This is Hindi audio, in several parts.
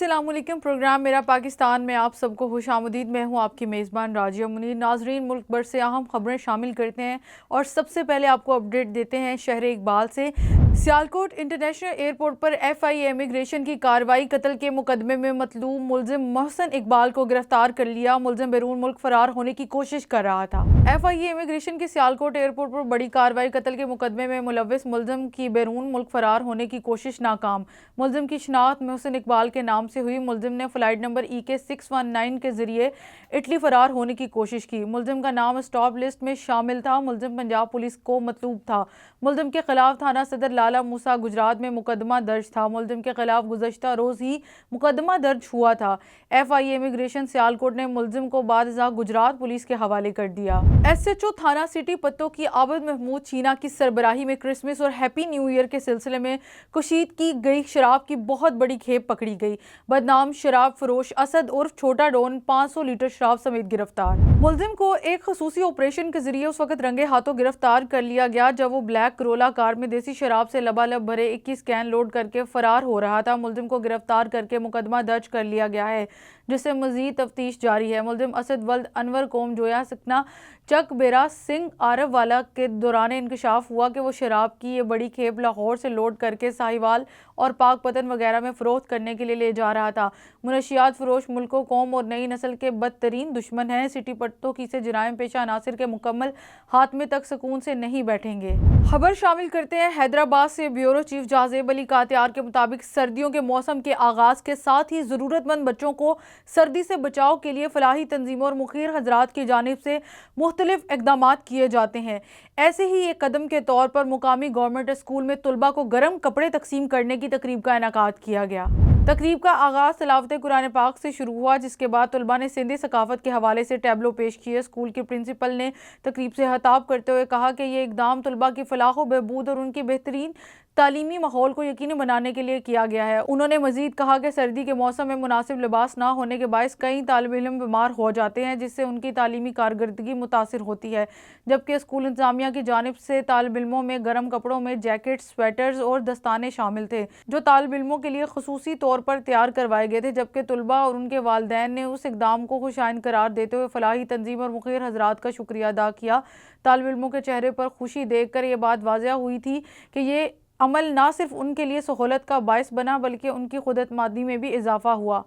अस्सलामुअलैकुम। प्रोग्राम मेरा पाकिस्तान में आप सबको खुशामदीद। मैं हूं आपकी मेज़बान राजिया मुनीर। नाजरीन, मुल्क भर से अहम खबरें शामिल करते हैं और सबसे पहले आपको अपडेट देते हैं शहर इकबाल से। सियालकोट इंटरनेशनल एयरपोर्ट पर FIA इमिग्रेशन की कार्रवाई। कत्ल के मुकदमे में मतलूब मुलजिम मोहसिन इकबाल को गिरफ्तार कर लिया। मुलजिम बैरून मुल्क फरार होने की कोशिश कर रहा था। FIA इमिग्रेशन की सियालकोट एयरपोर्ट पर बड़ी कार्रवाई। कत्ल के मुकदमे में मुलविस मुलजिम की बैरून मुल्क फरार होने की कोशिश नाकाम। मुलजिम की शिनाख्त मोहसिन इकबाल के नाम से हुई। मुलजिम ने फ्लाइट नंबर EK 619 के जरिए इटली फरार होने की कोशिश की। मुलजिम का नाम स्टॉप लिस्ट में शामिल था। मुलजिम पंजाब पुलिस को मतलूब था। मुलजिम के खिलाफ थाना सदर लाला मूसा गुजरात में मुकदमा दर्ज था। मुलजिम के खिलाफ गुज़श्ता रोज ही मुकदमा दर्ज हुआ था। FIA इमिग्रेशन सियालकोट ने मुलजिम को बादशाह गुजरात पुलिस के हवाले कर दिया। SHO थाना सिटी पत्तों की आबिद महमूद चीना की सरबराही में क्रिसमस और हैप्पी न्यू ईयर के सिलसिले में कुशीद की गई शराब की बहुत बड़ी खेप पकड़ी गई। बदनाम शराब फरोश असद उर्फ छोटा डॉन 500 लीटर शराब समेत गिरफ्तार। मुलजिम को एक खसूसी ऑपरेशन के जरिए उस वक्त रंगे हाथों गिरफ्तार कर लिया गया जब वो ब्लैक करोला कार में देसी शराब से लबालब भरे 21 कैन लोड करके फरार हो रहा था। मुलजिम को गिरफ्तार करके मुकदमा दर्ज कर लिया गया है, जिससे मजीद तफ्तीश जारी है। मुलजिम असद वल्द अनवर कौम जोया सकना चक बेरा सिंह आरफ वाला के दौरान इंकशाफ हुआ कि वो शराब की ये बड़ी खेप लाहौर से लोड करके साहिवाल और पाकपतन वगैरह में फरोख्त करने के लिए ले जा रहा था। मुनशियात फरोश मुल्को कौम और नई नस्ल के बदतरीन दुश्मन हैं। सिटी पट्टों की से जराइम पेशा अनासिर के मुकम्मल हाथमे तक सुकून से नहीं बैठेंगे। खबर शामिल करते हैं हैदराबाद से। ब्यूरो चीफ जाजेब अली कातियार के मुताबिक सर्दियों के मौसम के आगाज के साथ ही ज़रूरतमंद बच्चों को सर्दी से बचाव के लिए फलाही तंजीमों और मुखिर हजरात की जानिब से मुख्तलिफ इकदामात किए जाते हैं। ऐसे ही एक कदम के तौर पर मुकामी गवर्नमेंट स्कूल में तुलबा को गर्म कपड़े तकसीम करने की तकरीब का इनेकाद किया गया। तकरीब का आगाज तिलावत कुरान पाक से शुरू हुआ, जिसके बाद तुलबा ने सिंधी सकाफत के हवाले से टैबलो पेश किए। स्कूल के प्रिंसिपल ने तकरीब से खिताब करते हुए कहा कि ये इकदाम तुलबा की फलाह व बहबूद और उनकी बेहतरीन तालीमी माहौल को यकीनी बनाने के लिए किया गया है। उन्होंने मजीद कहा कि सर्दी के मौसम में मुनासिब लिबास ना होने के बायस कई तालिब इल्म बीमार हो जाते हैं, जिससे उनकी तालीमी कारकर्दगी मुतासिर होती है। जबकि स्कूल इंतजामिया की जानिब से तालिब इल्मों में गर्म कपड़ों में जैकेट्स, स्वेटर्स और दस्ताने शामिल थे, जो तालिब इल्मों के लिए खसूसी तौर पर तैयार करवाए गए थे। जबकि तुलबा और उनके वालिदैन ने उस इकदाम को खुशाइन करार देते हुए फलाही तंजीम और मुखिर हजरात का शुक्रिया अदा किया। तालिब इल्मों के चेहरे पर खुशी देख कर ये बात वाज़ह हुई थी कि ये अमल ना सिर्फ उनके लिए सहूलत का बायस बना, बल्कि उनकी खुदतमादी में भी इजाफा हुआ।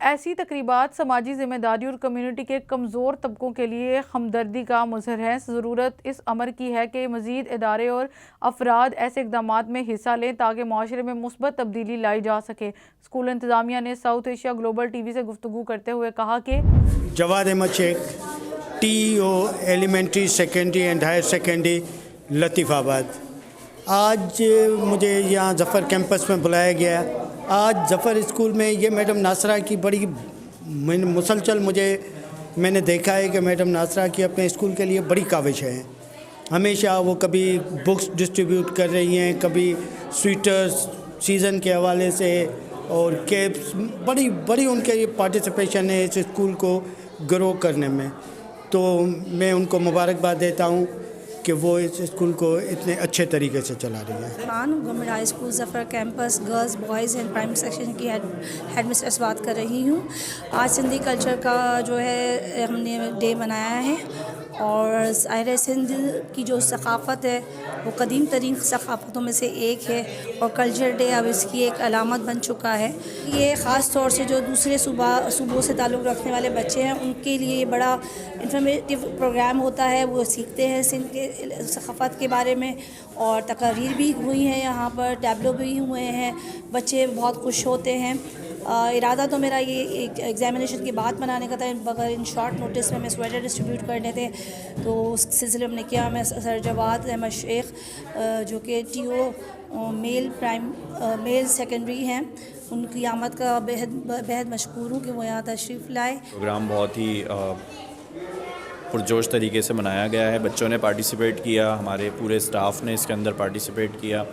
ऐसी तकरीबात समाजी जिम्मेदारी और कम्युनिटी के कमज़ोर तबकों के लिए हमदर्दी का मुज़हर है। ज़रूरत इस अमर की है कि मज़ीद इदारे और अफराद ऐसे इक़दामात में हिस्सा लें ताकि माशरे में मुस्बत तब्दीली लाई जा सके। स्कूल इंतज़ामिया ने साउथ एशिया ग्लोबल TV से गुफ्तगू करते हुए कहा कि Jawad Ahmed Sheikh, TO elementary secondary and higher secondary Latifabad. आज मुझे यहाँ ज़फ़र कैंपस में बुलाया गया। आज ज़फ़र स्कूल में ये मैडम नासरा की बड़ी मुसलसल मैंने देखा है कि मैडम नासरा की अपने स्कूल के लिए बड़ी काविश है। हमेशा वो कभी बुक्स डिस्ट्रीब्यूट कर रही हैं, कभी स्वेटर्स सीज़न के हवाले से और कैप्स, बड़ी उनके ये पार्टिसिपेशन है इस स्कूल को ग्रो करने में। तो मैं उनको मुबारकबाद देता हूँ कि वो इस स्कूल को इतने अच्छे तरीके से चला रही है। Government high school Zafar campus girls boys and primary section की हेड मिस्ट्रेस बात कर रही हूँ। आज सिंधी कल्चर का जो है हमने डे मनाया है और ज़ाहिर सिंध की जो सकाफ़त है वो कदीम तरीन सकाफ़तों में से एक है और कल्चर डे अब इसकी एक अलामत बन चुका है। ये ख़ास तौर से जो दूसरे सूबों से ताल्लुक़ रखने वाले बच्चे हैं उनके लिए बड़ा इंफॉर्मेटिव प्रोग्राम होता है। वो सीखते हैं सिंध के सकाफ़त के बारे में और तकरीर भी हुई हैं, यहाँ पर टैबलो भी हुए हैं। बच्चे बहुत खुश होते हैं। इरादा तो मेरा ये एक एग्ज़ामिनेशन की बात बनाने का था, मगर इन शॉर्ट नोटिस में मैं स्वेटर डिस्ट्रीब्यूट करने थे तो उस सिलसिले में किया। मैं सर जवाद अहमद शेख जो कि TO मेल सेकेंडरी हैं, उनकी आमद का बेहद मशकूर हूँ कि वो यहाँ तशरीफ़ लाए। प्रोग्राम बहुत ही पुरजोश तरीके से मनाया गया है। बच्चों ने पार्टिसिपेट किया, हमारे पूरे स्टाफ ने इसके अंदर पार्टिसिपेट किया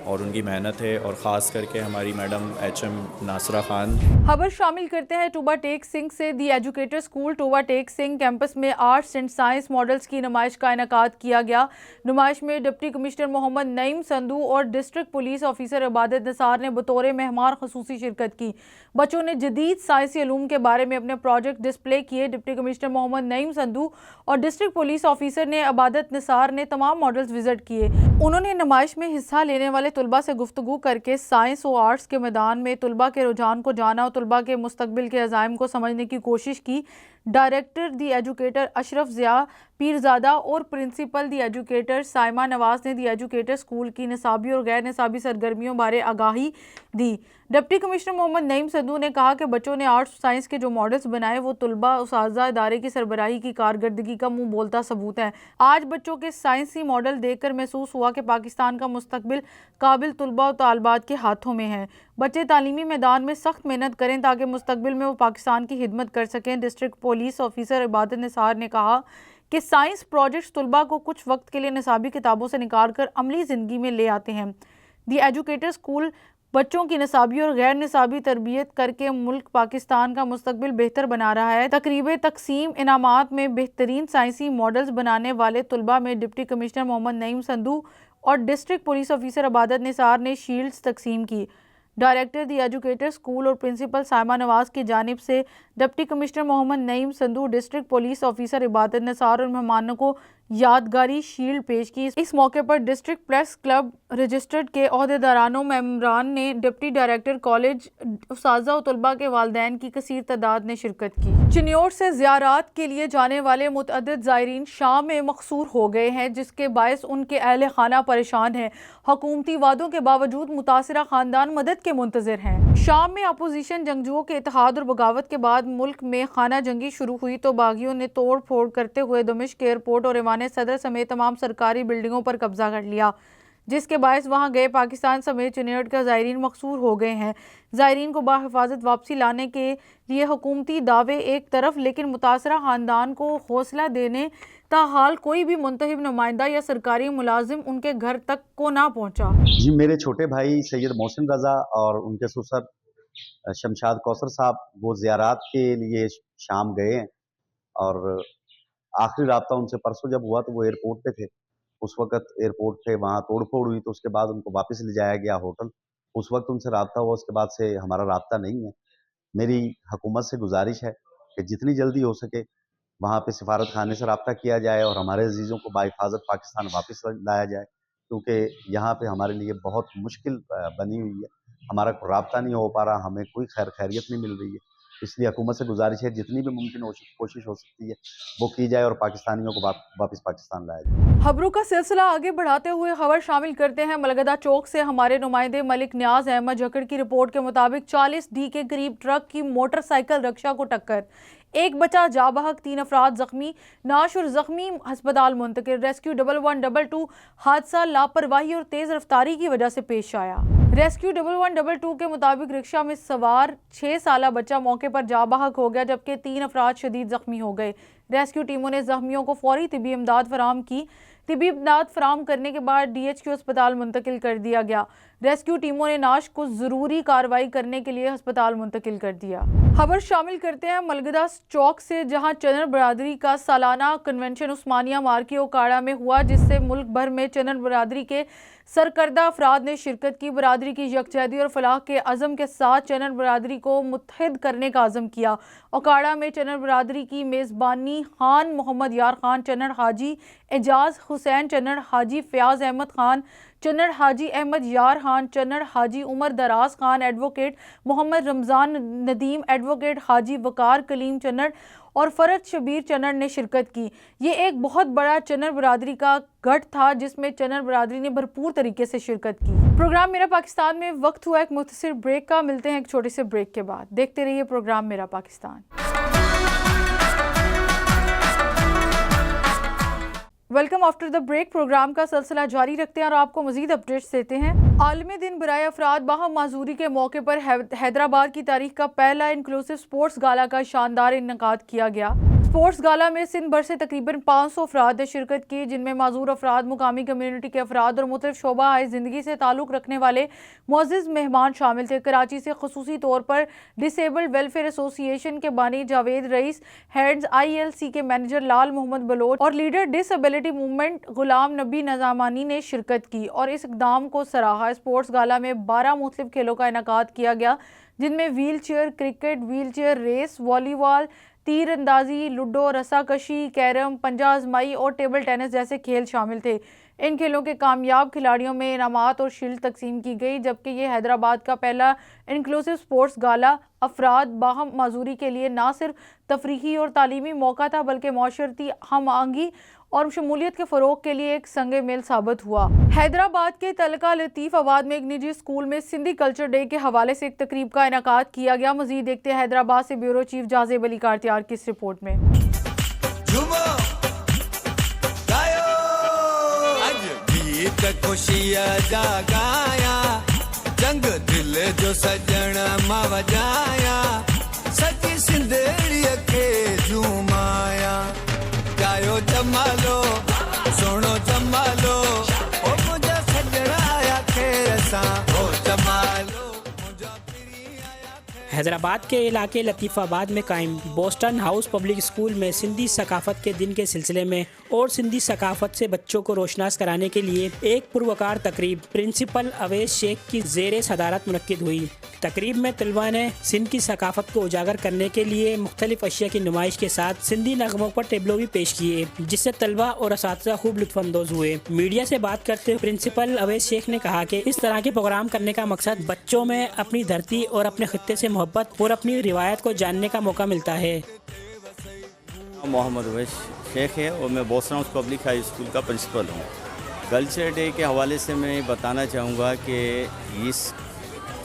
और उनकी मेहनत है, और ख़ास करके हमारी मैडम HM नासरा ख़ान। खबर शामिल करते हैं टोबा टेक सिंह से। The educator school Toba Tek Singh campus में आर्ट्स एंड साइंस मॉडल्स की नुमाइश का इनेकाद किया गया। नुमाइश में डिप्टी कमिश्नर मोहम्मद नईम संधू और district police officer Ibadat Nisar ने बतौर मेहमान खसूसी शिरकत की। बच्चों ने जदीद साइंसी इल्म के बारे में अपने प्रोजेक्ट डिस्प्ले किए। डिप्टी कमिश्नर मोहम्मद नईम संधू और डिस्ट्रिक्ट पुलिस ऑफिसर ने इबादत निसार ने तमाम मॉडल्स विजिट किए। उन्होंने नुमाइश में हिस्सा लेने वाले तुलबा से गुफ्तगू करके साइंस और आर्ट्स के मैदान में तुलबा के रुझान को जाना और तुलबा के मुस्तकबिल के अज़ाइम को समझने की कोशिश की। Director the educator Ashraf Zia Pirzada और प्रिंसिपल दी एजुकेटर साइमा नवाज ने दी एजुकेटर स्कूल की निसाबी और गैर निसाबी सरगर्मियों बारे आगाही दी। डिप्टी कमिश्नर मोहम्मद नईम संधू ने कहा कि बच्चों ने आर्ट्स साइंस के जो मॉडल्स बनाए वो तुलबा उस्ताज़ा इदारे की सरबराही की कारकर्दगी का मुंह बोलता सबूत है। आज बच्चों के साइंसी मॉडल देखकर महसूस हुआ कि पाकिस्तान का मुस्तकबिल काबिल तुलबा और तालबात के हाथों में है। बच्चे तालीमी मैदान में सख्त मेहनत करें ताकि मुस्तकबिल में वो पाकिस्तान की खिदमत कर सकें। District police officer Ibadat Nisar ने कहा कि साइंस प्रोजेक्ट्स तुलबा को कुछ वक्त के लिए निसाबी किताबों से निकाल कर अमली ज़िंदगी में ले आते हैं। दी एजुकेटर स्कूल बच्चों की निसाबी और गैर निसाबी तरबियत करके मुल्क पाकिस्तान का मुस्तकबिल बेहतर बना रहा है। तकरीब तकसीम इनामात में बेहतरीन साइंसी मॉडल्स बनाने वाले तुलबा में डिप्टी कमिश्नर मोहम्मद नईम संधू और district police officer Ibadat Nisar ने शील्ड्स तकसीम की। डायरेक्टर दी एजुकेटर स्कूल और प्रिंसिपल साइमा नवाज की जानिब से deputy commissioner Mohammad Naeem Sandhu, district police officer Ibadat Nisar और मेहमानों को यादगारी शील्ड पेश की। इस मौके पर डिस्ट्रिक्ट प्रेस क्लब रजिस्टर्ड के ओहदेदारानों मेम्बरान ने डिप्टी डायरेक्टर कॉलेज उस्ताज़ा और तुलबा के वालिदैन की कसीर तादाद ने शिरकत की। चिन्योर से ज़ियारात के लिए जाने वाले मुतअद्दिद ज़ायरीन शाम में मकसूर हो गए हैं, जिसके बायस उनके अहले खाना परेशान है। हुकूमती वादों के बावजूद मुतासिरा खानदान मदद के मुंतज़िर हैं। शाम में अपोजिशन जंगजुओं के इत्तेहाद और बगावत के बाद मुल्क में खाना जंगी शुरू हुई तो बागियों ने तोड़ फोड़ करते हुए दमिश्क एयरपोर्ट और ईवान सदर समेत तमाम सरकारी बिल्डिंगों पर कब्जा कर लिया, जिसके बायस वहां गए पाकिस्तान समेत चिन्योर के ज़ायरीन मकसूर हो गए हैं। ज़ायरीन को बाहिफाजत वापसी लाने के लिए हुकूमती दावे एक तरफ, लेकिन मुतासरा ख़ानदान को हौसला देने ताहाल कोई भी मुंतखब नुमाइंदा या सरकारी मुलाजिम उनके घर तक को ना पहुँचा। जी, मेरे छोटे भाई सैयद मोहसिन रज़ा और उनके ससुर शमशाद कौसर साहब वो ज़ियारात के लिए शाम गए हैं, और आखिरी राब्ता उनसे परसों जब हुआ तो वो एयरपोर्ट पे थे। उस वक़्त एयरपोर्ट पे वहाँ तोड़-फोड़ हुई, तो उसके बाद उनको वापस ले जाया गया होटल। उस वक़्त उनसे राब्ता हुआ, उसके बाद से हमारा राब्ता नहीं है। मेरी हुकूमत से गुज़ारिश है कि जितनी जल्दी हो सके वहाँ पे सिफारत खाने से राब्ता किया जाए और हमारे अज़ीज़ों को बाहिफाज़त पाकिस्तान वापस लाया जाए, क्योंकि यहाँ पे हमारे लिए बहुत मुश्किल बनी हुई है। हमारा राब्ता नहीं हो पा रहा, हमें कोई खैरियत नहीं मिल रही है। इसलिए हुकूमत से गुजारिश है जितनी भी मुमकिन कोशिश हो सकती है वो की जाए और पाकिस्तानियों को वापस पाकिस्तान लाया जाए। खबरों का सिलसिला आगे बढ़ाते हुए खबर शामिल करते हैं मलगदा चौक से। हमारे नुमाइंदे मलिक न्याज अहमद जकड़ की रिपोर्ट के मुताबिक 40D के करीब ट्रक की मोटरसाइकिल रक्षा को टक्कर, एक बचा जाबहक, 3 अफराद जख्मी। नाश और जख्मी अस्पताल मुंतकिल। रेस्क्यू 1122 हादसा लापरवाही और तेज रफ्तारी की वजह से पेश आया। रेस्क्यू 1122 के मुताबिक रिक्शा में सवार 6 साला बच्चा मौके पर जाबहक हो गया, जबकि 3 अफराद शदीद जख्मी हो गए। रेस्क्यू टीमों ने जख्मियों को फौरी तिबी इमदाद फराम की। तिबी इमदाद फराम करने के बाद DHQ अस्पताल मुंतकिल कर दिया गया। रेस्क्यू टीमों ने नाश को जरूरी कार्रवाई करने के लिए अस्पताल मुंतकिल कर दिया। खबर शामिल करते हैं मलगदा चौक से, जहां चनर बरादरी का सालाना कन्वेंशन उस्मानिया मार्के ओकाड़ा में हुआ, जिससे मुल्क भर में चनर बरादरी के सरकर्दा अफराद ने शिरकत की। बरादरी की यकजहती और फलाह के अज़म के साथ चनर बरादरी को मुत्तहिद करने का अज़म किया। ओकाड़ा में चनर बरादरी की मेज़बानी खान मोहम्मद यार खान चनर, हाजी एजाज हुसैन चनर, हाजी फयाज अहमद खान चनर, हाजी अहमद यार खान चनर, हाजी उमर दराज खान, एडवोकेट मोहम्मद रमज़ान नदीम, एडवोकेट हाजी वकार कलीम चनर और फरद शबीर चनर ने शिरकत की। ये एक बहुत बड़ा चनर बरादरी का गढ़ था, जिसमें चनर बरादरी ने भरपूर तरीके से शिरकत की। प्रोग्राम मेरा पाकिस्तान में वक्त हुआ एक मुख्तसर ब्रेक का। मिलते हैं एक छोटे से ब्रेक के बाद। देखते रहिए प्रोग्राम मेरा Pakistan. Welcome after the break. Programme का सिलसिला जारी रखते हैं और आपको मजीद अपडेट्स देते हैं। आलमी दिन बराए अफराद बाहम माजूरी के मौके पर हैदराबाद की तारीख का पहला इंक्लूसिव स्पोर्ट्स गाला का शानदार इन्नेकाद किया गया। स्पोर्ट्स गाला में सिंध भर से तकरीबन 500 अफराद ने शिरकत की, जिनमें माजूर अफराद, मुकामी कम्युनिटी के अफराद और मुख्तलिफ शोबा ज़िंदगी से ताल्लुक़ रखने वाले मुअज़्ज़ज़ मेहमान शामिल थे। कराची से ख़ुसूसी तौर पर डिसेबल्ड वेलफेयर एसोसिएशन के बानी जावेद रईस, हेड्स ILC के मैनेजर लाल मोहम्मद बलोच और leader disability movement Ghulam Nabi नज़ामानी ने शिरकत की और इस इक़दाम को सराहा। स्पोर्ट्स गाला में 12 मुख्तलिफ खेलों का इनेकाद किया गया, जिनमें wheel chair cricket, wheel chair race, volleyball, तीर अंदाजी, लूडो, रस्साकशी, कैरम, पंजा आजमाई और टेबल टेनिस जैसे खेल शामिल थे। इन खेलों के कामयाब खिलाड़ियों में इनामात और शील्ड तकसीम की गई, जबकि ये हैदराबाद का पहला इंक्लूसिव स्पोर्ट्स गाला अफराद बाहम माजूरी के लिए ना सिर्फ तफरीही और तालीमी मौका था, बल्कि माशरती हम आहंगी और शमूलियत के फ़रोग के लिए एक संगे मेल साबित हुआ। हैदराबाद के तलका लतीफ़ाबाद में एक निजी स्कूल में सिंधी कल्चर डे के हवाले से एक तकरीब का इनेकाद किया गया। मज़ीद देखते हैं हैदराबाद से ब्यूरो चीफ जाज़ेब अली कारतियार की इस रिपोर्ट में। खुशियाँ जागाया जंग दिल जो सजन मवजाया सची सिंधड़ी के झूमाया गायो जमालो सुनो जमालो ओ मुझे सजनाया खेर सा ओ जमालो। हैदराबाद के इलाके लतीफ़ाबाद में कायम बोस्टन हाउस पब्लिक स्कूल में सिंधी सकाफ़त के दिन के सिलसिले में और सिंधी सकाफ़त से बच्चों को रोशनास कराने के लिए एक पुरवकार तकरीब प्रिंसिपल अवैस शेख की ज़ेर सदारत मुनक्किद हुई। तकरीब में तलबा ने सिंध की सकाफ़त को उजागर करने के लिए मुख्तलिफ अशिया की नुमाइश के साथ सिंधी नगमों पर टेबलो भी पेश किए, जिससे तलबा और असातिज़ा खूब लुत्फ़अंदोज़ हुए। मीडिया से बात करते हुए प्रिंसिपल अवैस शेख ने कहा कि इस तरह के प्रोग्राम करने का मकसद बच्चों में अपनी धरती और अपने खित्ते से मोहब्बत और अपनी रिवायत को जानने का मौका मिलता है। मोहम्मद अवैस शेख है और मैं Boston house public high school का प्रिंसिपल हूँ। कल्चर डे के हवाले से मैं बताना चाहूँगा कि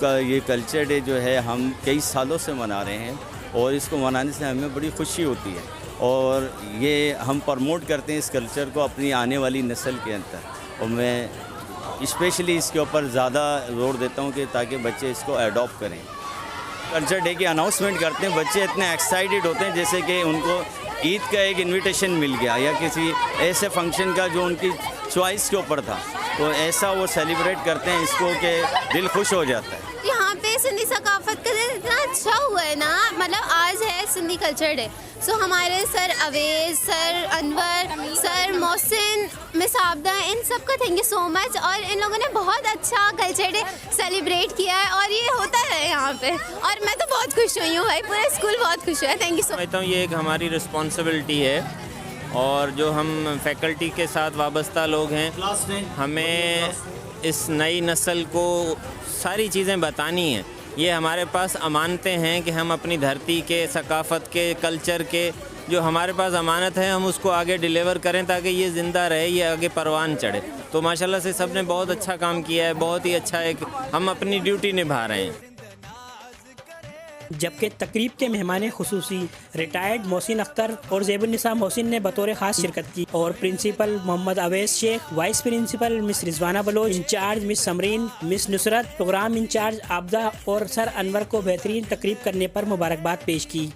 ये कल्चर डे जो है हम कई सालों से मना रहे हैं और इसको मनाने से हमें बड़ी खुशी होती है और ये हम प्रमोट करते हैं इस कल्चर को अपनी आने वाली नस्ल के अंदर। और मैं स्पेशली इसके ऊपर ज़्यादा जोर देता हूँ कि ताकि बच्चे इसको अडॉप्ट करें। कल्चर डे की अनाउंसमेंट करते हैं, बच्चे इतने एक्साइटेड होते हैं जैसे कि उनको ईद का एक इनविटेशन मिल गया या किसी ऐसे फंक्शन का जो उनकी चॉइस के ऊपर था, तो ऐसा वो सेलिब्रेट करते हैं इसको कि दिल खुश हो जाता है। यहाँ पे सिंधी सकाफत का दिन इतना अच्छा हुआ है ना, मतलब आज है सिंधी कल्चर डे। सो हमारे sir Awais, sir Anwar, sir Mohsin, miss Abida, इन सब का थैंक यू सो मच। और इन लोगों ने बहुत अच्छा कल्चर डे सेलिब्रेट किया है और ये होता है यहाँ पे, और मैं तो बहुत खुश हुई हूँ भाई, पूरा स्कूल बहुत खुश हुआ है। Thank you so much. ये एक हमारी रिस्पॉन्सिबिलिटी है और जो हम फैकल्टी के साथ वाबस्ता लोग हैं, हमें इस नई नस्ल को सारी चीज़ें बतानी हैं। ये हमारे पास अमानतें हैं कि हम अपनी धरती के, सकाफ़त के, कल्चर के जो हमारे पास अमानत है हम उसको आगे डिलीवर करें ताकि ये ज़िंदा रहे, ये आगे परवान चढ़े। तो माशाल्लाह से सब ने बहुत अच्छा काम किया है, बहुत ही अच्छा एक हम अपनी ड्यूटी निभा रहे हैं। जबकि तकरीब के मेहमान खुसूसी रिटायर्ड मोहसिन अख्तर और ज़ेबुन्निसा मोहसिन ने बतौर ख़ास शिरकत की और principal Mohammad Awais Sheikh, vice principal miss Rizwana Baloch, incharge miss Samreen, miss Nusrat, programme incharge Abida और सर अनवर को बेहतरीन तकरीब करने पर मुबारकबाद पेश की।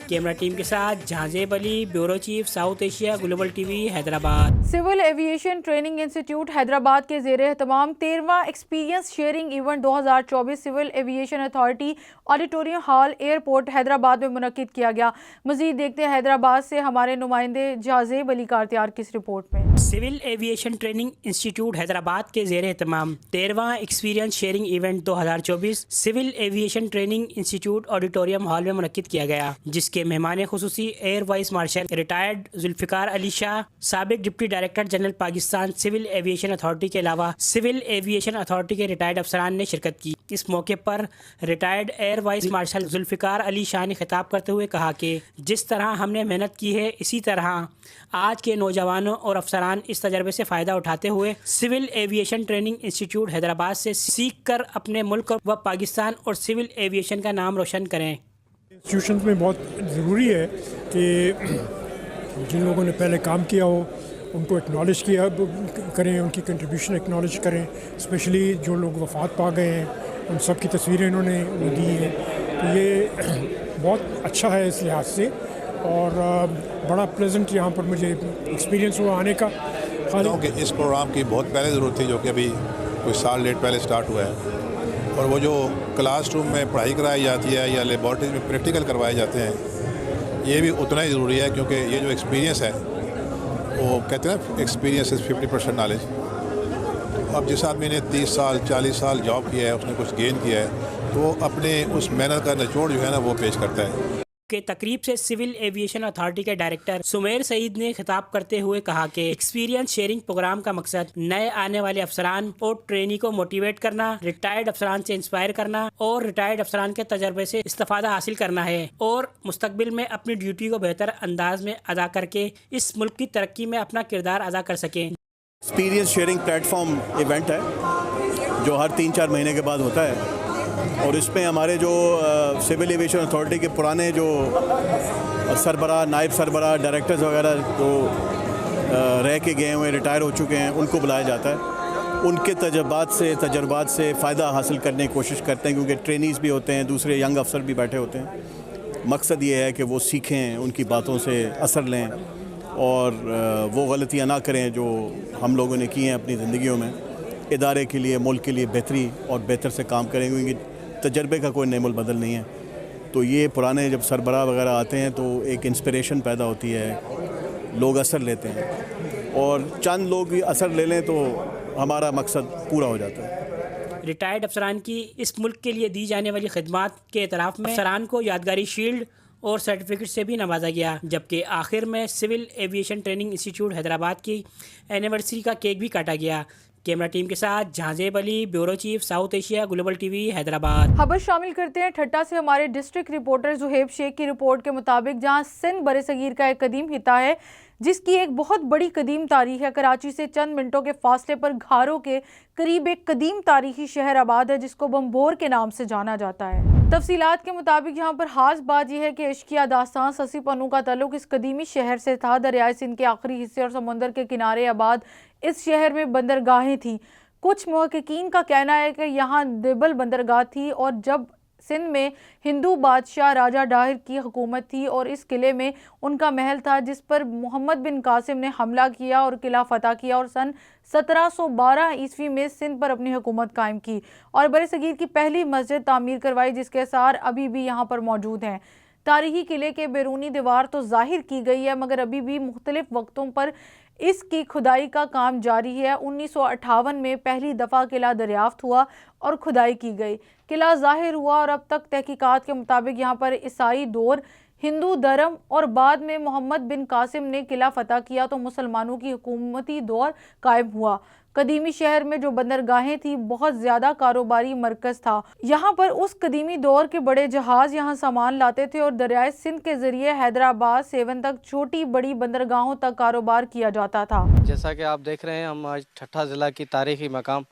कैमरा टीम के साथ Jazeb Ali, bureau chief South Asia global TV Hyderabad. Civil aviation training institute Hyderabad के ज़ेर एहतमाम 13वां experience sharing event 2024 civil aviation authority auditorium hall airport Hyderabad में मुनक्किद किया गया। मज़ीद देखते हैं हैदराबाद से हमारे नुमाइंदे जाज़ेब अली कारतियार की इस रिपोर्ट में। Civil aviation training institute Hyderabad के ज़ेर एहतमाम 13वां experience sharing event 2024 civil aviation training institute auditorium hall में मुनक्किद किया गया, जिसके मेहमान खुसूसी air vice marshal retired Zulfiqar Ali Shah, साबिक deputy director general Pakistan civil aviation authority के अलावा सिविल एविएशन अथॉरिटी के रिटायर्ड अफसरान ने शिरकत की। इस मौके पर retired air vice marshal Zulfiqar Ali Shah ने खिताब करते हुए कहा कि जिस तरह हमने मेहनत की है, इसी तरह आज के नौजवानों और अफसरान इस तजर्बे से फ़ायदा उठाते हुए civil aviation training institute Hyderabad से सीख कर अपने मुल्क व पाकिस्तान और सिविल एविएशन का नाम रोशन करें। इंस्टीट्यूशंस में बहुत ज़रूरी है कि जिन लोगों ने पहले काम किया हो उनको एक्नॉलेज किया करें, उनकी कंट्रीब्यूशन एक्नॉलेज करें। स्पेशली जो लोग वफ़ात पा गए हैं उन सब की तस्वीरें इन्होंने दी हैं, तो ये बहुत अच्छा है इस लिहाज से। और बड़ा प्लेजेंट यहाँ पर मुझे एक्सपीरियंस हुआ आने का। क्योंकि इस प्रोग्राम की बहुत पहले ज़रूरत थी, जो कि अभी कुछ साल लेट पहले स्टार्ट हुआ है। और वो जो क्लासरूम में पढ़ाई कराई जाती है या लेबॉर्ट्री में प्रैक्टिकल करवाए जाते हैं, ये भी उतना ही ज़रूरी है, क्योंकि ये जो एक्सपीरियंस है, वो कहते हैं एक्सपीरियंस इज़ 50% नॉलेज। अब जिस आदमी ने 30 साल 40 साल जॉब किया है, उसने कुछ गेन किया है, तो वो अपने उस मेहनत का निचोड़ जो है ना, वो पेश करता है। के तकरीब से सिविल एविएशन अथॉरिटी के डायरेक्टर सुमेर सईद ने खिताब करते हुए कहा कि एक्सपीरियंस शेयरिंग प्रोग्राम का मकसद नए आने वाले अफसरान और ट्रेनी को मोटिवेट करना, रिटायर्ड अफसरान से इंस्पायर करना और रिटायर्ड अफसरान के तजर्बे से इस्तेफादा हासिल करना है और मुस्तकबिल में अपनी ड्यूटी को बेहतर अंदाज में अदा करके इस मुल्क की तरक्की में अपना किरदार अदा कर सकें। एक्सपीरियंस शेयरिंग प्लेटफॉर्म इवेंट है जो हर 3-4 महीने के बाद होता है, और इसमें हमारे जो सिविल एविएशन अथॉरिटी के पुराने जो सरबराह, नायब सरबराह, डायरेक्टर्स वगैरह जो रह के गए हुए, रिटायर हो चुके हैं, उनको बुलाया जाता है। उनके तजर्बात से फ़ायदा हासिल करने की कोशिश करते हैं, क्योंकि ट्रेनीज़ भी होते हैं, दूसरे यंग अफसर भी बैठे होते हैं। मकसद ये है कि वो सीखें, उनकी बातों से असर लें और वो गलतियाँ ना करें जो हम लोगों ने की हैं अपनी ज़िंदगियों में। इदारे के लिए, मुल्क के लिए बेहतरी और बेहतर से काम करें, क्योंकि तजर्बे का कोई नेमुल बदल नहीं है। तो ये पुराने जब सरबराह वगैरह आते हैं तो एक इंस्पिरेशन पैदा होती है, लोग असर लेते हैं, और चंद लोग भी असर ले लें तो हमारा मकसद पूरा हो जाता है। रिटायर्ड अफसरान की इस मुल्क के लिए दी जाने वाली खिदमात के एतराफ़ में अफसरान को यादगारी शील्ड और सर्टिफिकेट से भी नवाजा गया, जबकि आखिर में civil aviation training institute Hyderabad की एनिवर्सरी का केक भी काटा गया। कैमरा टीम के साथ Jahanzeb Ali, bureau chief, South Asia global TV, Hyderabad. खबर शामिल करते हैं ठट्टा से हमारे डिस्ट्रिक्ट रिपोर्टर जुहेब शेख की रिपोर्ट के मुताबिक, जहां सिंध बरसगीर का एक कदीम हिता है जिसकी एक बहुत बड़ी कदीम तारीख है। कराची से चंद मिनटों के फासले पर घारों के करीब एक कदीम तारीखी शहर आबाद है जिसको बम्बोर के नाम से जाना जाता है। तफसीलात के मुताबिक यहाँ पर खास बात यह है कि इश्किया दास्तान ससी पन्नू का ताल्लुक इस कदीमी शहर से था। दरियाए सिंध के आखिरी हिस्से और समंदर के किनारे आबाद इस शहर में बंदरगाहें थीं। कुछ मुहक्किकीन का कहना है कि यहाँ देबल बंदरगाह थी और जब सिंध में हिंदू बादशाह राजा डाहिर की हुकूमत थी और इस किले में उनका महल था जिस पर मोहम्मद बिन कासिम ने हमला किया और किला फतह किया और सन 1712 ईस्वी में सिंध पर अपनी हुकूमत कायम की और बरसगीर की पहली मस्जिद तामीर करवाई जिसके आसार अभी भी यहाँ पर मौजूद हैं। तारीखी किले के बैरूनी दीवार तो जाहिर की गई है मगर अभी भी मुख्तलिफ वक्तों पर इसकी खुदाई का काम जारी है। 1958 में पहली दफ़ा किला दरियाफ्त हुआ और खुदाई की गई, किला जाहिर हुआ और अब तक तहकीकात के मुताबिक यहाँ पर ईसाई दौर, हिंदू धर्म और बाद में मोहम्मद बिन कासिम ने किला फतह किया तो मुसलमानों की हुकूमती दौर कायम हुआ। कदीमी शहर में जो बंदरगाहें थी बहुत ज़्यादा कारोबारी मरकज़ था। यहाँ पर उस कदीमी दौर के बड़े जहाज़ यहाँ सामान लाते थे और दरियाए सिंध के ज़रिए हैदराबाद सेवन तक छोटी बड़ी बंदरगाहों तक कारोबार किया जाता था। जैसा कि आप देख रहे हैं, हम आज ठट्टा ज़िला की तारीखी मकाम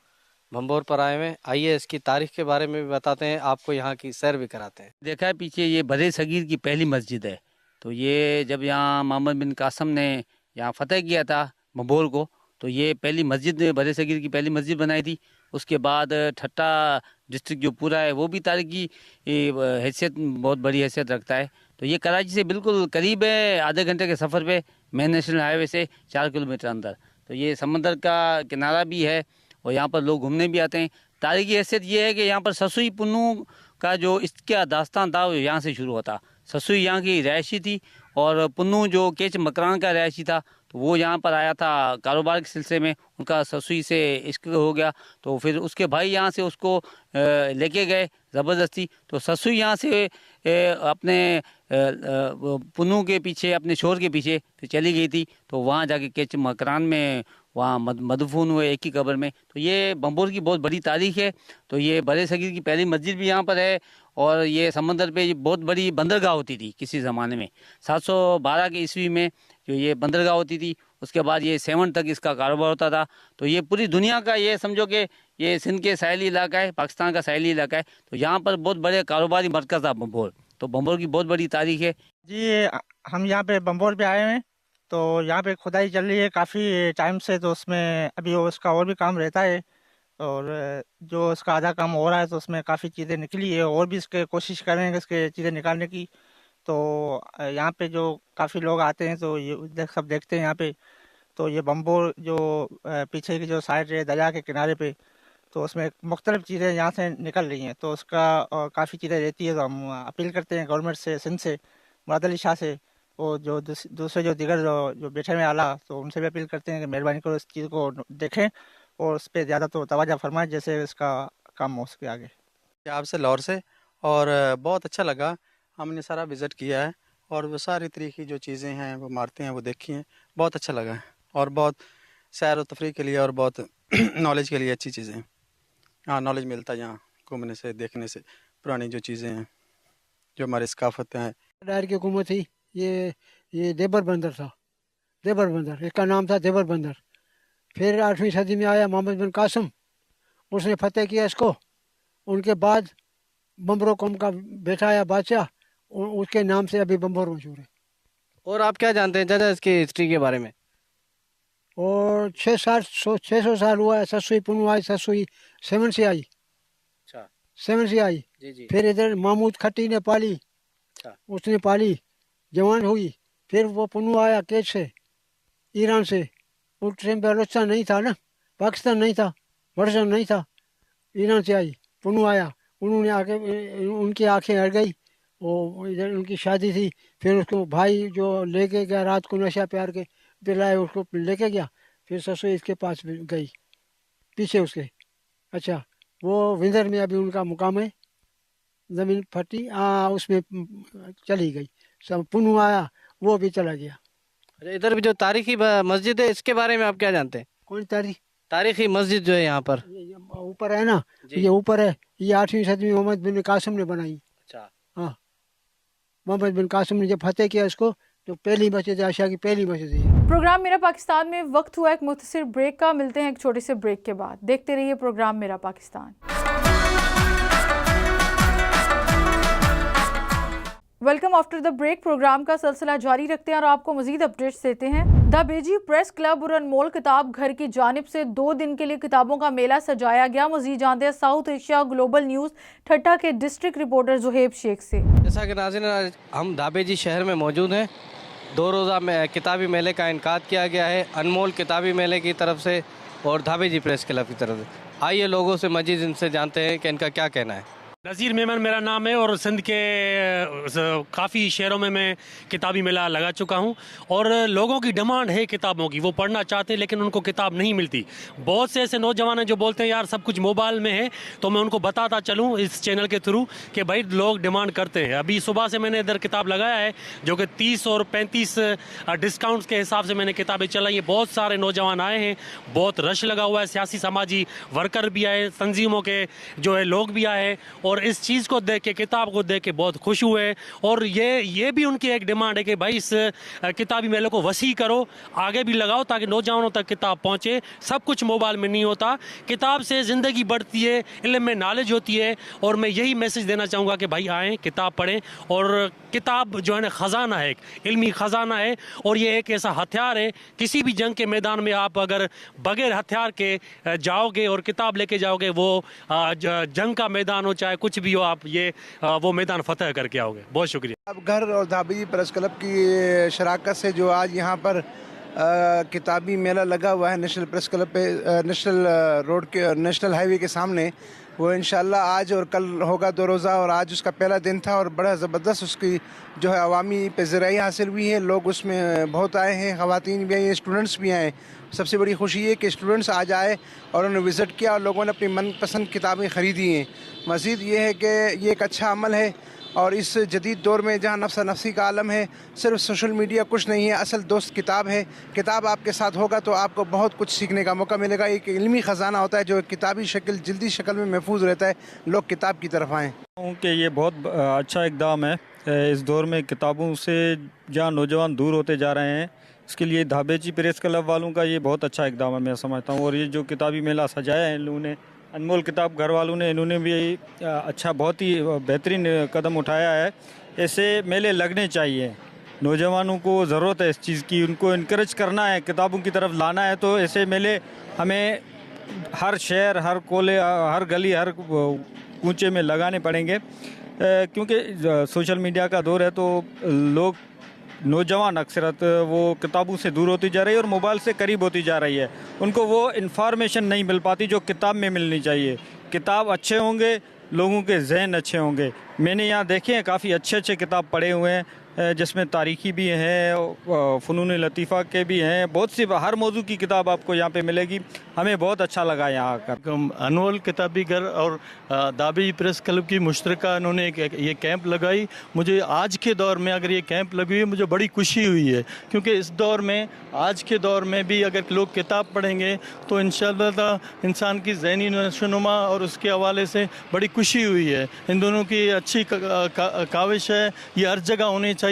भंबोर पर आए हुए। आइए इसकी तारीख के बारे में भी बताते हैं, आपको यहाँ की सैर भी कराते हैं। देखा है पीछे ये बड़े सगीर की पहली मस्जिद है। तो ये जब यहाँ मोहम्मद बिन कासिम ने यहाँ फतेह किया था भंबोर को, तो ये पहली मस्जिद बड़े सगीर की पहली मस्जिद बनाई थी। उसके बाद ठट्टा डिस्ट्रिक्ट जो पूरा है वो भी तारीखी हैसियत बहुत बड़ी हैसियत रखता है। तो ये कराची से बिल्कुल करीब है, आधे घंटे के सफ़र पे मेन नेशनल हाईवे से 4 किलोमीटर अंदर। तो ये समंदर का किनारा भी है और यहाँ पर लोग घूमने भी आते हैं। तारीखी हैसियत ये है कि यहाँ पर ससुई पुन्नू का जो इसका दास्तान था वो यहाँ से शुरू होता। ससुई यहाँ की रहायशी थी और पुन्नू जो केच मकरान का रहायशी था तो वो यहाँ पर आया था कारोबार के सिलसिले में, उनका ससुई से इश्क हो गया तो फिर उसके भाई यहाँ से उसको लेके गए ज़बरदस्ती। तो ससुई यहाँ से अपने पुन्नू के पीछे, अपने शोहर के पीछे फिर चली गई थी। तो वहाँ जाके केच मकरान में वहाँ मदफून हुए एक ही कब्र में। तो ये भंबोर की बहुत बड़ी तारीख है। तो ये बड़े सगीर की पहली मस्जिद भी यहाँ पर है और ये समंदर पे बहुत बड़ी बंदरगाह होती थी किसी ज़माने में। 712 के ईस्वी में जो ये बंदरगाह होती थी, उसके बाद ये 7 तक इसका कारोबार होता था। तो ये पूरी दुनिया का, ये समझो कि ये सिंध के साहिली इलाका है, पाकिस्तान का साहिली इलाका है। तो यहाँ पर बहुत बड़े कारोबारी मरकज़ था भंबोर। तो भंबोर की बहुत बड़ी तारीख है जी। हम यहाँ पे भंबोर पे आए हैं तो यहाँ पे खुदाई चल रही है काफ़ी टाइम से। तो उसमें अभी उसका और भी काम रहता है और जो इसका आधा काम हो रहा है तो उसमें काफ़ी चीज़ें निकली है और भी इसके कोशिश करेंगे इसके चीज़ें निकालने की। तो यहाँ पे जो काफ़ी लोग आते हैं तो ये सब देखते हैं यहाँ पे। तो ये बम्बोर जो पीछे की जो साइड है दरिया के किनारे पे, तो उसमें मुख्तलिफ चीज़ें यहाँ से निकल रही हैं, तो उसका काफ़ी चीज़ें रहती है। तो हम अपील करते हैं गवर्नमेंट से, सिंध से, मुराद अली शाह से, और जो दूसरे जो दिगर जो बैठे हुए आला, तो उनसे भी अपील करते हैं कि मेहरबानी करो इस चीज़ को देखें और उस पर ज़्यादा तो तवज्जो फरमाएं, जैसे इसका काम हो सके आगे। आपसे लाहौर से, और बहुत अच्छा लगा। हमने सारा विज़िट किया है और वो सारी तरीके की जो चीज़ें हैं वो इमारतें हैं वो देखी हैं, बहुत अच्छा लगा है। और बहुत सैर व तफरीह के लिए और बहुत नॉलेज के लिए अच्छी चीज़ें हैं। हाँ, नॉलेज मिलता है यहाँ घूमने से, देखने से, पुरानी जो चीज़ें हैं, जो हमारी सकाफतें हैं। दायर की हुकूमत थी, ये देबर बंदर था, देबर बंदर, इसका नाम था देबर बंदर। फिर 8वीं सदी में आया मोहम्मद बिन कासिम, उसने फतेह किया इसको। उनके बाद बम्बरो कौम का बेटा आया बादशाह, उसके नाम से अभी बम्बोर मशहूर है। और आप क्या जानते हैं चाचा इसकी हिस्ट्री के बारे में? और 600 साल हुआ है। ससुई पुनू आई, ससुई 7 से आई, 7 से आई। जी। फिर इधर महमूद खट्टी ने पाली, उसने पाली, जवान हुई। फिर वो पुनू आया केच से, ईरान से। उस टाइम बलोचिस्तान नहीं था ना, पाकिस्तान नहीं था, बलोचिस्तान नहीं था, ईरान से आई, पुनू आया। उन्होंने आके उनकी आंखें अड़ गई, वो इधर उनकी शादी थी। फिर उसको भाई जो लेके गया रात को नशा प्यार के पिलाए, उसको लेके गया। फिर ससुर इसके पास गई, पीछे उसके। अच्छा, वो विंदर में अभी उनका मुकाम है। ज़मीन फटी उसमें चली गई। सब पुनू आया, वो भी चला गया। इधर भी जो तारीखी मस्जिद है, इसके बारे में आप क्या जानते हैं? कौन तारीखी मस्जिद जो है यहाँ पर ऊपर है ना, ये ऊपर है, ये 8वीं सदी में मोहम्मद बिन कासिम ने बनाई। अच्छा। हाँ, मोहम्मद बिन कासिम ने जब फतेह किया इसको, तो पहली मस्जिद आशिया की पहली मस्जिद है। प्रोग्राम मेरा पाकिस्तान में वक्त हुआ एक मुख्तसर ब्रेक का। मिलते हैं एक छोटे से ब्रेक के बाद। देखते रहिए प्रोग्राम मेरा Pakistan. Welcome after the break. Programme का सिलसिला जारी रखते हैं और आपको मजीद अपडेट्स देते हैं। द बेजी प्रेस क्लब और अनमोल किताब घर की जानिब से 2 दिन के लिए किताबों का मेला सजाया गया। मजीद जानते हैं साउथ एशिया ग्लोबल न्यूज़ ठट्ठा के डिस्ट्रिक्ट रिपोर्टर जुहेब शेख से। जैसा कि नाज़रीन, हम दाबेजी शहर में मौजूद हैं। 2 रोज़ा में किताबी मेले का इनकाद किया गया है अनमोल किताबी मेले की तरफ से और दाबेजी प्रेस क्लब की तरफ से। आइए लोगों से मजीद इनसे जानते हैं कि इनका क्या कहना है। नज़ीर मेमन मेरा नाम है और सिंध के काफ़ी शहरों में मैं किताबी मेला लगा चुका हूं और लोगों की डिमांड है किताबों की, वो पढ़ना चाहते हैं लेकिन उनको किताब नहीं मिलती। बहुत से ऐसे नौजवान हैं जो बोलते हैं यार सब कुछ मोबाइल में है, तो मैं उनको बताता चलूं इस चैनल के थ्रू कि भाई लोग डिमांड करते हैं। अभी सुबह से मैंने इधर किताब लगाया है जो कि 30 और 35 डिस्काउंट्स के हिसाब से मैंने किताबें चलाई हैं। बहुत सारे नौजवान आए हैं, बहुत रश लगा हुआ है, सियासी समाजी वर्कर भी आए, तंजीमों के जो है लोग भी आए हैं और इस चीज़ को देख के, किताब को देख के बहुत खुश हुए। और ये भी उनकी एक डिमांड है कि भाई इस किताबी मेले को वसी करो, आगे भी लगाओ ताकि नौजवानों तक किताब पहुँचे। सब कुछ मोबाइल में नहीं होता, किताब से ज़िंदगी बढ़ती है, इल्म में नॉलेज होती है। और मैं यही मैसेज देना चाहूँगा कि भाई आएँ, किताब पढ़ें। और किताब जो है ना ख़जाना है, एक इल्मी ख़जाना है और ये एक ऐसा हथियार है, किसी भी जंग के मैदान में आप अगर बगैर हथियार के जाओगे और किताब लेके जाओगे, वो जंग का मैदान हो चाहे कुछ भी हो, आप ये वो मैदान फतह करके आओगे। बहुत शुक्रिया। अब घर और दाबेजी प्रेस क्लब की शराकत से जो आज यहाँ पर किताबी मेला लगा हुआ है नेशनल प्रेस क्लब पे, नेशनल रोड के, नेशनल हाईवे के सामने, वो इंशाल्लाह आज और कल होगा 2 रोज़ा और आज उसका पहला दिन था और बड़ा ज़बरदस्त उसकी जो है अवामी पज़ीराई हासिल हुई है। लोग उसमें बहुत आए हैं, ख़वातीन भी आई हैं, स्टूडेंट्स भी आए। सबसे बड़ी खुशी है कि स्टूडेंट्स आज आए और उन्होंने विज़िट किया और लोगों ने अपनी मनपसंद किताबें ख़रीदी हैं। मज़ीद ये है कि ये एक अच्छा अमल है और इस जदीद दौर में जहाँ नफ्सा नफ्सी का आलम है, सिर्फ सोशल मीडिया कुछ नहीं है, असल दोस्त किताब है। किताब आपके साथ होगा तो आपको बहुत कुछ सीखने का मौका मिलेगा। एक इल्मी ख़जाना होता है जो किताबी शक्ल, जल्दी शक्ल में महफूज रहता है। लोग किताब की तरफ आएँ कि ये बहुत अच्छा इक़दाम है इस दौर में किताबों से जहाँ नौजवान दूर होते जा रहे हैं, इसके लिए दाबेजी प्रेस क्लब वालों का ये बहुत अच्छा इक़दाम है मैं समझता हूँ। और ये जो किताबी मेला सजाया है इन लोगों ने, अनमोल किताब घर वालों ने, इन्होंने भी अच्छा बहुत ही बेहतरीन कदम उठाया है। ऐसे मेले लगने चाहिए, नौजवानों को ज़रूरत है इस चीज़ की, उनको इनकरेज करना है, किताबों की तरफ लाना है। तो ऐसे मेले हमें हर शहर, हर कोले, हर गली, हर कूचे में लगाने पड़ेंगे क्योंकि सोशल मीडिया का दौर है तो लोग नौजवान अक्सरत वो किताबों से दूर होती जा रही है और मोबाइल से करीब होती जा रही है। उनको वो इन्फॉर्मेशन नहीं मिल पाती जो किताब में मिलनी चाहिए। किताब अच्छे होंगे, लोगों के जहन अच्छे होंगे। मैंने यहाँ देखे हैं काफ़ी अच्छे अच्छे किताब पढ़े हुए हैं जिसमें तारीख़ी भी हैं, फ़नून लतीफ़ा के भी हैं, बहुत सी हर मौजू की किताब आपको यहाँ पे मिलेगी। हमें बहुत अच्छा लगा यहाँ आकर। अनमोल किताबी घर और दाबी प्रेस क्लब की मुश्तरका इन्होंने ये कैंप लगाई। मुझे आज के दौर में अगर ये कैंप लगी हुई है मुझे बड़ी खुशी हुई है, क्योंकि इस दौर में, आज के दौर में भी अगर लोग किताब पढ़ेंगे तो इंशाअल्लाह इंसान की ज़हनी नशोनुमा और उसके हवाले से बड़ी खुशी हुई है। इन दोनों की अच्छी काविश है, ये हर जगह होनी चाहिए।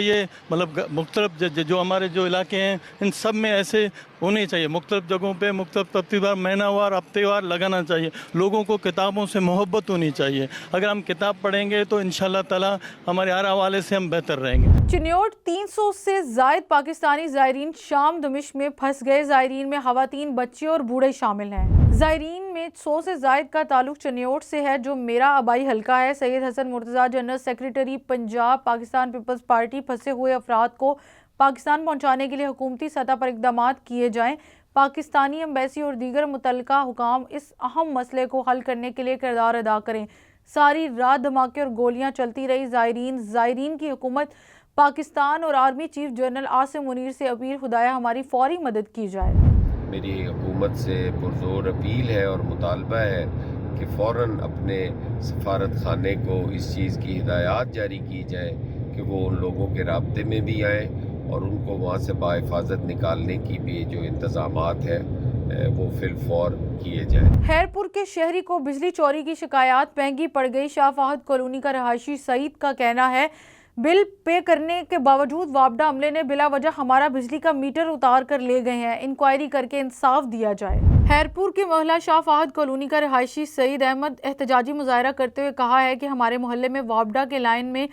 मतलब मुख्तलिफ जो हमारे जो इलाके हैं इन सब में ऐसे होने चाहिए, मुख्तलिफ जगहों पे मुख्तलिफ तरतीबार महीनावार हफ्तेवार लगाना चाहिए। लोगों को किताबों से मोहब्बत होनी चाहिए। अगर हम किताब पढ़ेंगे तो इंशाअल्लाह ताला हमारे हर हवाले से हम बेहतर रहेंगे। चिन्योट 300 से जायद पाकिस्तानी ज़ायरीन शाम दमिश्क में फंस गए। ज़ायरीन में ख़वातीन, बच्चे और बूढ़े शामिल हैं। ज़ायरीन में 100 से जायद का ताल्लुक चिन्योट से है, जो मेरा आबाई हल्का है। सैयद हसन मुर्तज़ा, जनरल सेक्रेटरी पंजाब पाकिस्तान पीपल्स पार्टी, फंसे हुए अफराद को पाकिस्तान पहुँचाने के लिए हुकूमती सतह पर इक़दाम किए जाएँ। पाकिस्तानी एम्बेसी और दीगर मुतल्लिका हुकाम इस अहम मसले को हल करने के लिए किरदार अदा करें। सारी रात धमाके और गोलियां चलती रही। ज़ायरीन की हुकूमत पाकिस्तान और army chief general Asim Munir से अपील, खुदाया हमारी फौरी मदद की जाए। मेरी हुकूमत से पुरजोर अपील है और मुतालबा है कि फ़ौरन अपने सफारत खाने को इस चीज़ की हिदायत जारी की जाए कि वो उन लोगों के राब्ते में भी आएँ और उनको वहाँ से बाहिफाजत निकालने की भी जो इंतज़ामात है वो फिलफौर किए जाए। खैरपुर के शहरी को बिजली चोरी की शिकायत महंगी पड़ गई। शाह फहद कॉलोनी का रहायशी सईद का कहना है, बिल पे करने के बावजूद वापडा अमले ने बिला वजह हमारा बिजली का मीटर उतार कर ले गए हैं। इंक्वायरी करके इंसाफ दिया जाए। खैरपुर के मोहल्ला शाह फहद कॉलोनी का रहायशी सईद अहमद एहतजाजी मुजाहरा करते हुए कहा है कि हमारे मोहल्ले में वापडा के लाइन में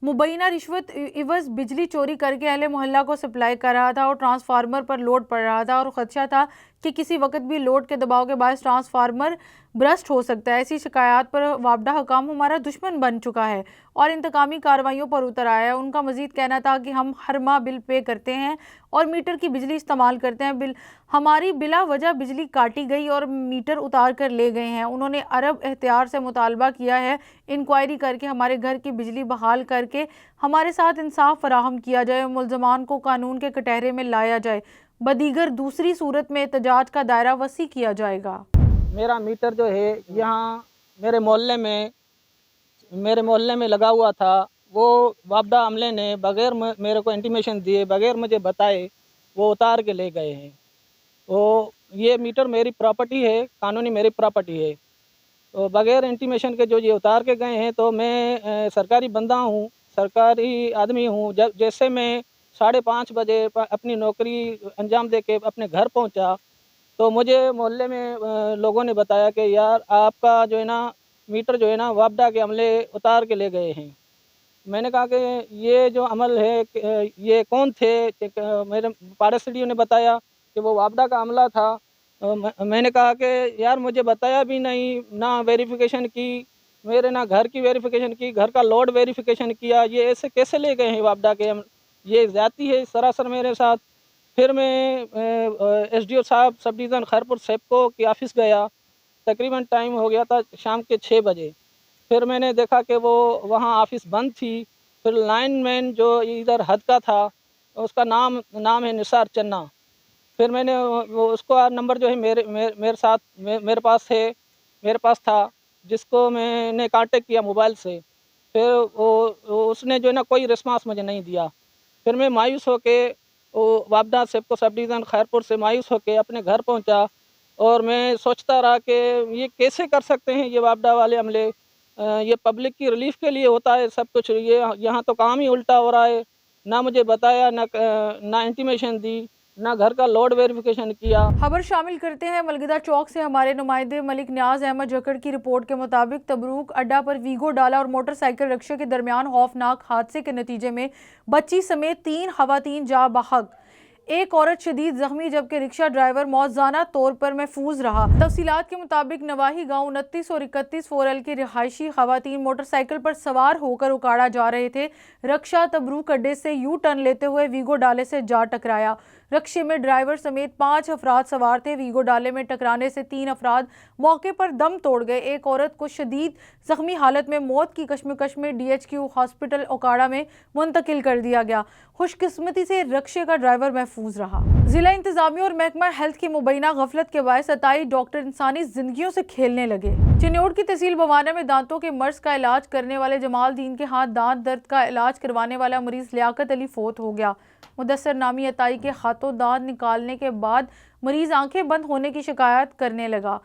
मुबैना रिश्वत इवज बिजली चोरी करके अहले मोहल्ला को सप्लाई कर रहा था और ट्रांसफार्मर पर लोड पड़ रहा था और ख़दशा था कि किसी वक्त भी लोड के दबाव के बायस ट्रांसफार्मर ब्रस्ट हो सकता है। ऐसी शिकायत पर वापडा हुकाम हमारा दुश्मन बन चुका है और इंतकामी कार्रवाइयों पर उतर आया है। उनका मजीद कहना था कि हम हर माह बिल पे करते हैं और मीटर की बिजली इस्तेमाल करते हैं। हमारी बिला वजह बिजली काटी गई और मीटर उतार कर ले गए हैं। उन्होंने अरब एहतियार से मुतालबा किया है इंक्वायरी करके हमारे घर की बिजली बहाल करके हमारे साथ इंसाफ फराहम किया जाए, मुल्ज़मान को कानून के कटहरे में लाया जाए। बदीगर दूसरी सूरत में एहतजाज का दायरा वसी किया जाएगा। मेरा मीटर जो है यहाँ मेरे मोहल्ले में लगा हुआ था, वो वापडा अमले ने बग़ैर मेरे को इंटीमेशन दिए, बग़ैर मुझे बताए वो उतार के ले गए हैं। वो ये मीटर मेरी प्रॉपर्टी है, कानूनी मेरी प्रॉपर्टी है, तो बग़ैर इंटीमेशन के जो ये उतार के गए हैं। तो मैं सरकारी बंदा हूँ, सरकारी आदमी हूँ। जब जैसे मैं 5:30 बजे अपनी नौकरी अंजाम दे के अपने घर पहुँचा तो मुझे मोहल्ले में लोगों ने बताया कि यार आपका जो है ना मीटर जो है ना वापडा के अमले उतार के ले गए हैं। मैंने कहा कि ये जो अमल है ये कौन थे? मेरे पड़ोसियों ने बताया कि वो वापडा का अमला था। मैंने कहा कि यार मुझे बताया भी नहीं, ना वेरिफिकेशन की, मेरे ना घर की वेरिफिकेशन की, घर का लोड वेरिफिकेशन किया, ये ऐसे कैसे ले गए हैं वापडा के? ये ज़्यादती है सरासर मेरे साथ। फिर मैं एसडीओ साहब सब डिवीज़न खैरपुर सेपको के ऑफ़िस गया, तकरीबन टाइम हो गया था शाम के 6 बजे। फिर मैंने देखा कि वो वहाँ ऑफ़िस बंद थी। फिर लाइनमैन जो इधर हद का था उसका नाम है निसार चन्ना। फिर मैंने वो उसको नंबर जो है मेरे पास था, जिसको मैंने कांटेक्ट किया मोबाइल से। फिर वो उसने जो है ना कोई रिस्पांस मुझे नहीं दिया। फिर मैं मायूस होके वापडा सेपको सब डिवीज़न खैरपुर से मायूस होके अपने घर पहुंचा और मैं सोचता रहा कि ये कैसे कर सकते हैं ये वापडा वाले अमले। ये पब्लिक की रिलीफ के लिए होता है सब कुछ, ये यहाँ तो काम ही उल्टा हो रहा है। ना मुझे बताया, ना इंटीमेशन दी, ना घर का लोड वेरिफिकेशन किया। खबर शामिल करते हैं मलगिदा चौक से। हमारे नुमाइंदे मलिक न्याज अहमद जकड़ की रिपोर्ट के मुताबिक तबरूक अड्डा पर वीगो डाला और मोटरसाइकिल रिक्शे के दरमियान खौफनाक हादसे के नतीजे में बच्ची समेत 3 खवातीन जा बहक। एक औरत शदीद जख्मी जबकि रिक्शा ड्राइवर मौजाना तौर पर महफूज रहा। तफसीलात के मुताबिक नवाही गांव 29 और 31 4L की रिहायशी खवातीन मोटरसाइकिल पर सवार होकर उकाड़ा जा रहे थे। रक्षा तबरूक अड्डे से यू टर्न लेते हुए वीगो डाले से जा टकराया। रक्शे में ड्राइवर समेत 5 अफराद सवार थे। वीगो डाले में टकराने से 3 अफराद मौके पर दम तोड़ गए। एक औरत को शदीद जख्मी हालत में मौत की कशमकश में DHQ हॉस्पिटल ओकाड़ा में मुंतकिल कर दिया गया। खुशकिस्मती से रक्शे का ड्राइवर महफूज रहा। जिला इंतजामिया और महकमा हेल्थ की मुबैना गफलत के बायस 27 डॉक्टर इंसानी जिंदगियों से खेलने लगे। चिन्नौर की तहसील बवाना में दांतों के मर्ज का इलाज करने वाले जमाल दीन के हाथ दांत दर्द का इलाज करवाने वाला मरीज लियाकत अली फोत हो गया। मुदस्सर नामी अताई के हाथों दांत निकालने के बाद मरीज आंखें बंद होने की शिकायत करने लगा,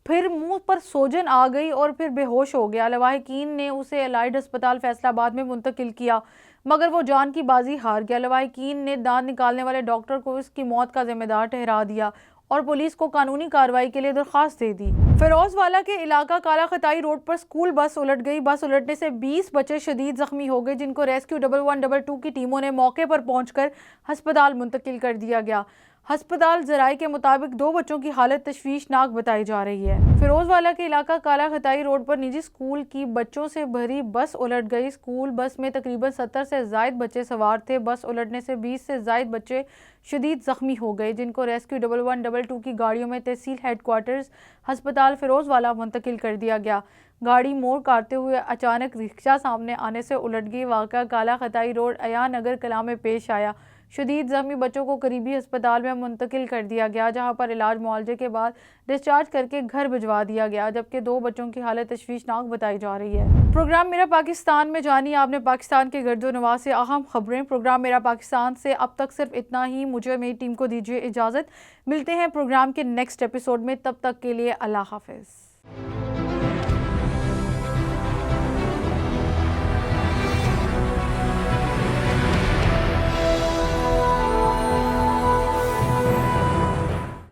फिर मुंह पर सोजन आ गई और फिर बेहोश हो गया। लवाहिकीन ने उसे एलाइड अस्पताल फैसलाबाद में मुंतकिल किया मगर वो जान की बाजी हार गया। लवाहिकीन ने दांत निकालने वाले डॉक्टर को इसकी मौत का जिम्मेदार ठहरा दिया और पुलिस को कानूनी कार्रवाई के लिए दरख्वास्त दे दी। फिरोजवाला के इलाका काला खताई रोड पर स्कूल बस उलट गई। बस उलटने से 20 बच्चे शदीद जख्मी हो गए जिनको रेस्क्यू 1122 की टीमों ने मौके पर पहुंचकर अस्पताल मुंतकिल कर दिया गया। अस्पताल जराये के मुताबिक 2 बच्चों की हालत तशवीशनाक बताई जा रही है। फिरोजवाला के इलाका काला खताई रोड पर निजी स्कूल की बच्चों से भरी बस उलट गई। स्कूल बस में तकरीबन 70 से ज्यादा बच्चे सवार थे। बस उलटने से 20 से ज्यादा बच्चे शदीद जख्मी हो गए जिनको रेस्क्यू 1122 की गाड़ियों में तहसील हेडक्वार्टर्स अस्पताल फिरोजवाला मुंतकिल कर दिया गया। गाड़ी मोड़ काटते हुए अचानक रिक्शा सामने आने से उलट गई। वाक़या काला खताई रोड अया नगर कला में पेश आया। शदीद जख्मी बच्चों को करीबी अस्पताल में मुंतकिल कर दिया गया जहां पर इलाज मुआवजे के बाद डिस्चार्ज करके घर भिजवा दिया गया, जबकि 2 बच्चों की हालत तशवीशनाक बताई जा रही है। प्रोग्राम मेरा पाकिस्तान में जानिए आपने पाकिस्तान के गर्दो नवाज से अहम खबरें। प्रोग्राम मेरा पाकिस्तान से अब तक सिर्फ इतना ही। मुझे मेरी टीम को दीजिए इजाज़त। मिलते हैं प्रोग्राम के नेक्स्ट एपिसोड में, तब तक के लिए अल्लाह हाफिज़।